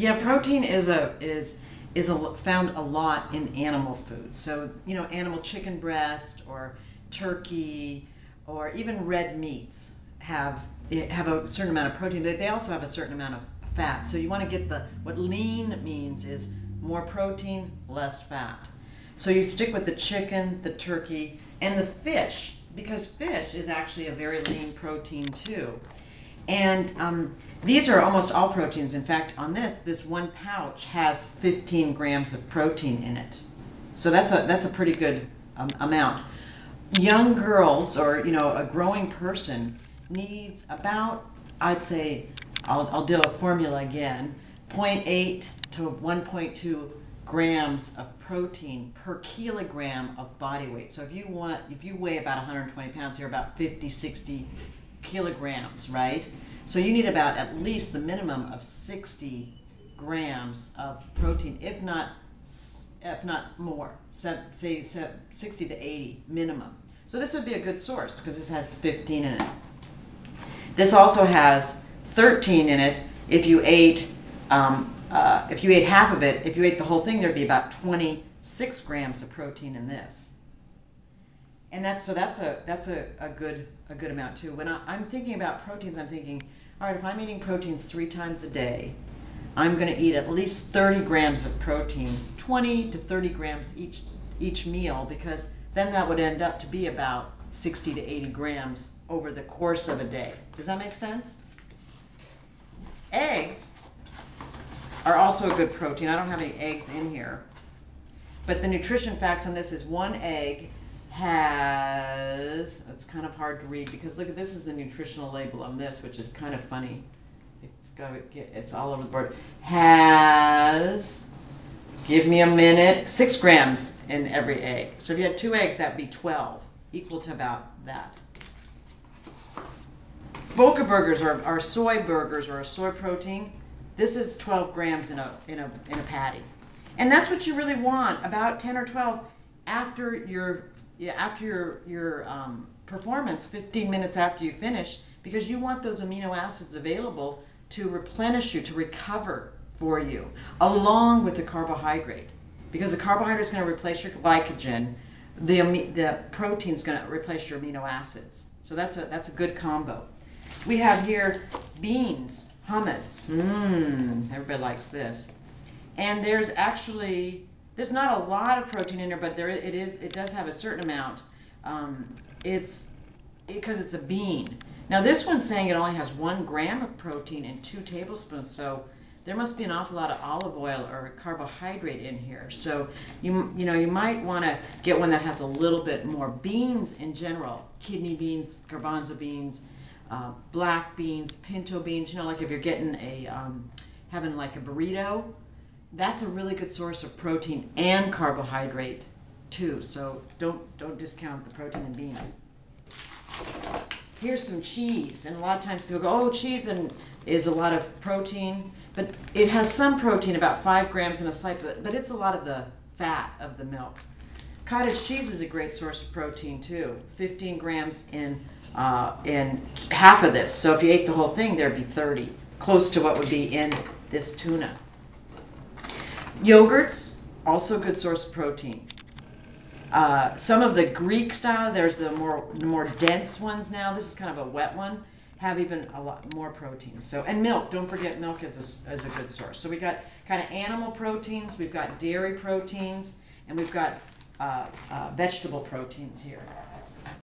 Yeah, protein is found a lot in animal foods. So animal chicken breast or turkey or even red meats have a certain amount of protein. But they also have a certain amount of fat. So you want to get what lean means is more protein, less fat. So you stick with the chicken, the turkey, and the fish, because fish is actually a very lean protein too. And these are almost all proteins. In fact, on this one pouch has 15 grams of protein in it. So that's a pretty good amount. Young girls or a growing person needs about, I'd say, I'll do a formula again, 0.8 to 1.2 grams of protein per kilogram of body weight. So if you weigh about 120 pounds, you're about 50, 60 kilograms, right? So you need about at least the minimum of 60 grams of protein, if not more, say 60 to 80 minimum. So this would be a good source because this has 15 in it. This also has 13 in it. If you ate half of it, if you ate the whole thing, there'd be about 26 grams of protein in this. And that's a good amount too. When I'm thinking about proteins, I'm thinking, all right, if I'm eating proteins 3 times a day, I'm going to eat at least 30 grams of protein, 20 to 30 grams each meal, because then that would end up to be about 60 to 80 grams over the course of a day. Does that make sense? Eggs are also a good protein. I don't have any eggs in here. But the nutrition facts on this is one egg has, it's kind of hard to read because look at this is the nutritional label on this, which is kind of funny. It's all over the board. Has, give me a minute, 6 grams in every egg. So if you had 2 eggs, that'd be 12, equal to about that. Boca burgers are soy burgers or a soy protein. This is 12 grams in a patty. And that's what you really want, about 10 or 12 after your performance, 15 minutes after you finish, because you want those amino acids available to replenish you, to recover for you, along with the carbohydrate. Because the carbohydrate is going to replace your glycogen, the protein is going to replace your amino acids. So that's a good combo. We have here beans, hummus. Everybody likes this. And there's not a lot of protein in there, but it does have a certain amount. It's because it's a bean. Now this one's saying it only has 1 gram of protein and 2 tablespoons, so there must be an awful lot of olive oil or carbohydrate in here. So you might want to get one that has a little bit more. Beans in general, kidney beans, garbanzo beans, black beans, pinto beans, like if you're getting having like a burrito, that's a really good source of protein and carbohydrate too. So don't discount the protein in beans. Here's some cheese, and a lot of times people go, oh, cheese is a lot of protein, but it has some protein, about 5 grams in a slice, but it's a lot of the fat of the milk. Cottage cheese is a great source of protein too, 15 grams in half of this. So if you ate the whole thing, there'd be 30, close to what would be in this tuna. Yogurts, also a good source of protein. Some of the Greek style, there's the more dense ones now. This is kind of a wet one, have even a lot more protein. So, and milk, don't forget milk is a good source. So we got kind of animal proteins, we've got dairy proteins, and we've got vegetable proteins here.